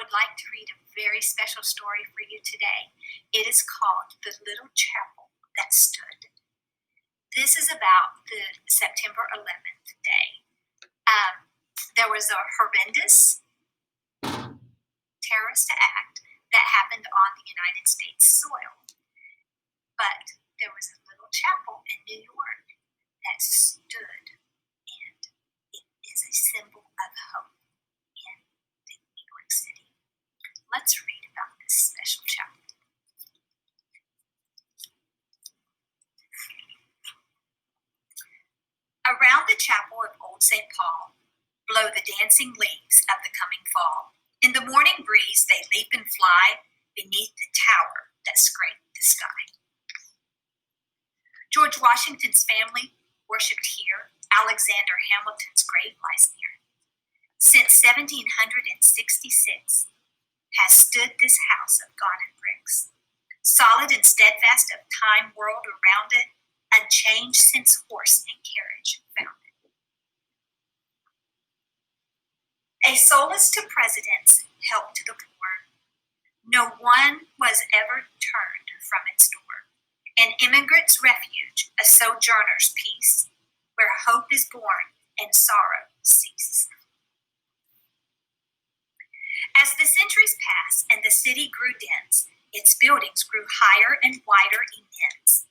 would like to read a very special story for you today. It is called The Little Chapel That Stood. This is about the September 11th day. There was a horrendous terrorist act that happened on the United States soil. But there was a little chapel in New York that stood, and it is a symbol of hope in New York City. Let's read about this special chapel. Around the chapel of Old St. Paul blow the dancing leaves of the coming fall. In the morning breeze they leap and fly beneath the tower that scraped the sky. George Washington's family worshipped here. Alexander Hamilton's grave lies near. Since 1766 has stood this house of garden bricks, solid and steadfast of time whirled around it, unchanged since horse and carriage found it. A solace to presidents, help to the poor. No one was ever turned from its door. An immigrant's refuge, a sojourner's peace, where hope is born and sorrow cease. As the centuries passed and the city grew dense, its buildings grew higher and wider immense.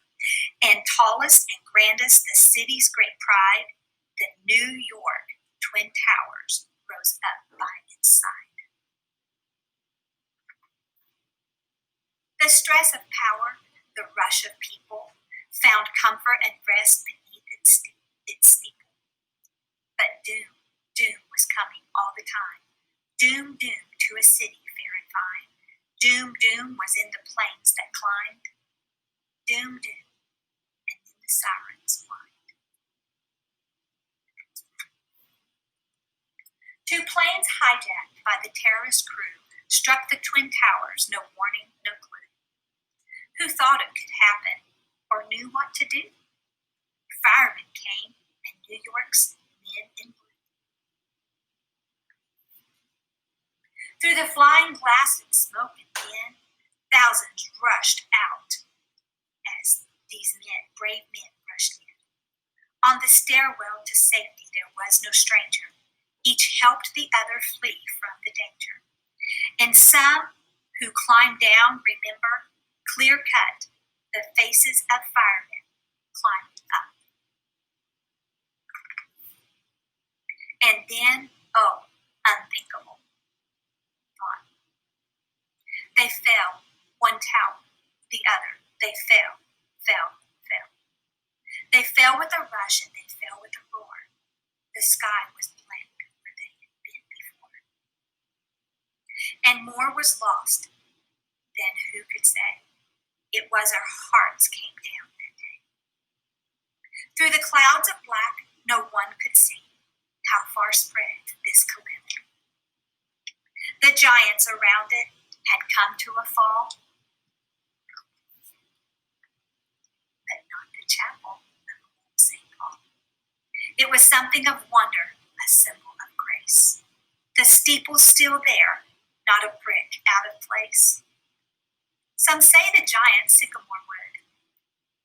And tallest and grandest, the city's great pride, the New York Twin Towers rose up by its side. The stress of power, the rush of people, found comfort and rest beneath its steeple. But doom was coming all the time. Doom to a city fair and fine. Doom was in the plains that climbed. Doom, and then the sirens whined. Two planes hijacked by the terrorist crew struck the Twin Towers, no warning, no clue. Who thought it could happen or knew what to do? Firemen came and New York's men in blue. Through the flying glass and smoke and din, thousands rushed out as these men, brave men, rushed in. On the stairwell to safety there was no stranger. Each helped the other flee from the danger. And some who climbed down remember clear-cut the faces of firemen climbing up. And then, unthinkable thought. They fell, one tower, the other. They fell. They fell with a rush and they fell with a roar. The sky was blank where they had been before. And more was lost than who could say. It was our hearts came down that day. Through the clouds of black, no one could see how far spread this calamity. The giants around it had come to a fall, but not the chapel of Old St. Paul. It was something of wonder, a symbol of grace. The steeple's still there, not a brick out of place. Some say the giant sycamore wood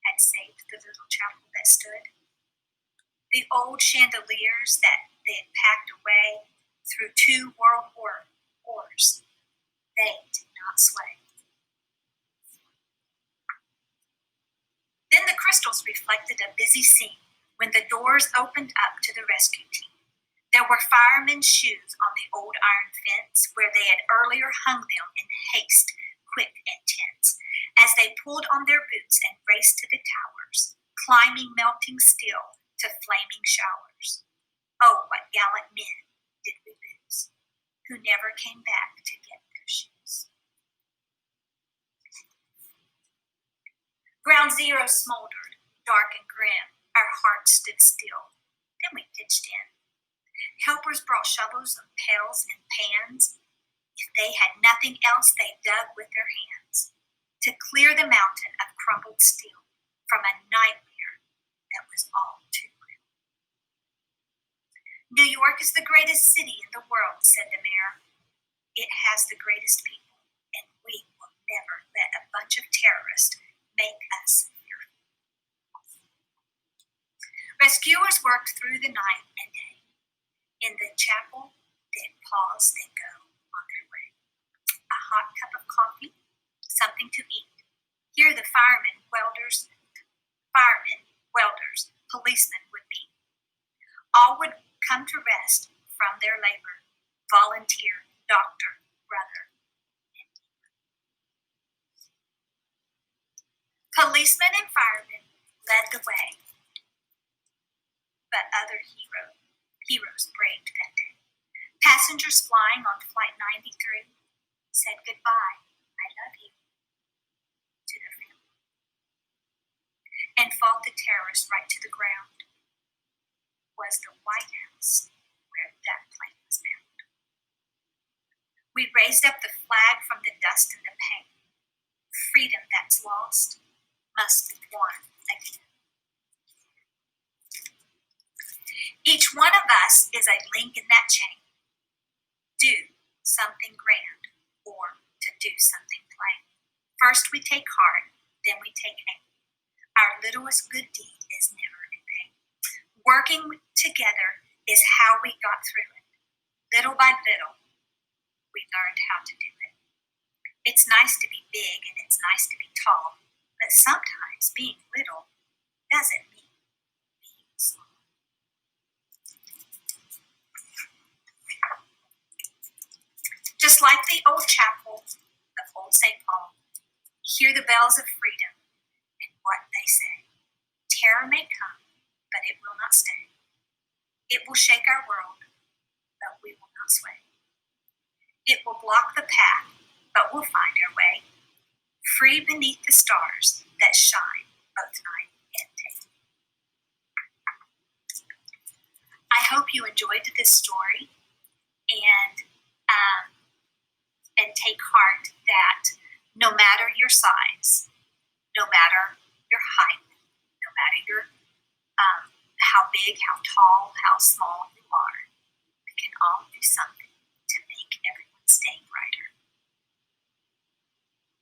had saved the little chapel that stood. The old chandeliers that they had packed away through 2 world wars, they did not sway. Then the crystals reflected a busy scene when the doors opened up to the rescue team. There were firemen's shoes on the old iron fence where they had earlier hung them in haste, quick and tense, as they pulled on their boots and raced to the towers, climbing melting still to flaming showers. Oh, what gallant men did we lose, who never came back to get their shoes. Ground Zero smoldered, dark and grim. Our hearts stood still. Then we pitched in. Helpers brought shovels and pails and pans. If they had nothing else, they dug with their hands to clear the mountain of crumbled steel from a nightmare that was all too real. New York is the greatest city in the world, said the mayor. It has the greatest people, and we will never let a bunch of terrorists make us fearful. Rescuers worked through the night and day. In the chapel, they'd pause, then go on their way. A hot cup of coffee, something to eat. Here the firemen, welders, policemen would meet. All would come to rest from their labor, volunteer, doctor, brother, and neighbor. Policemen and firemen led the way, but other heroes braved that day. Passengers flying on Flight 93 said goodbye, I love you, to their family, and fought the terrorists right to the ground. Was the White House where that plane was bound. We raised up the flag from the dust and the pain. Freedom that's lost must be won again. Each one of us is a link in that chain. Do something grand or to do something plain. First we take heart, then we take aim. Our littlest good deed is never in vain. Working together is how we got through it. Little by little, we learned how to do it. It's nice to be big and it's nice to be tall, but sometimes being little doesn't mean being small. Just like the old chapel of old St. Paul, hear the bells of freedom and what they say. Terror may come, but it will not stay. It will shake our world, but we will not sway. It will block the path, but we'll find our way, free beneath the stars that shine both night and day. I hope you enjoyed this story and take heart that no matter your size, no matter your height, no matter your how big, how tall, how small you are, we can all do something to make everyone's day brighter.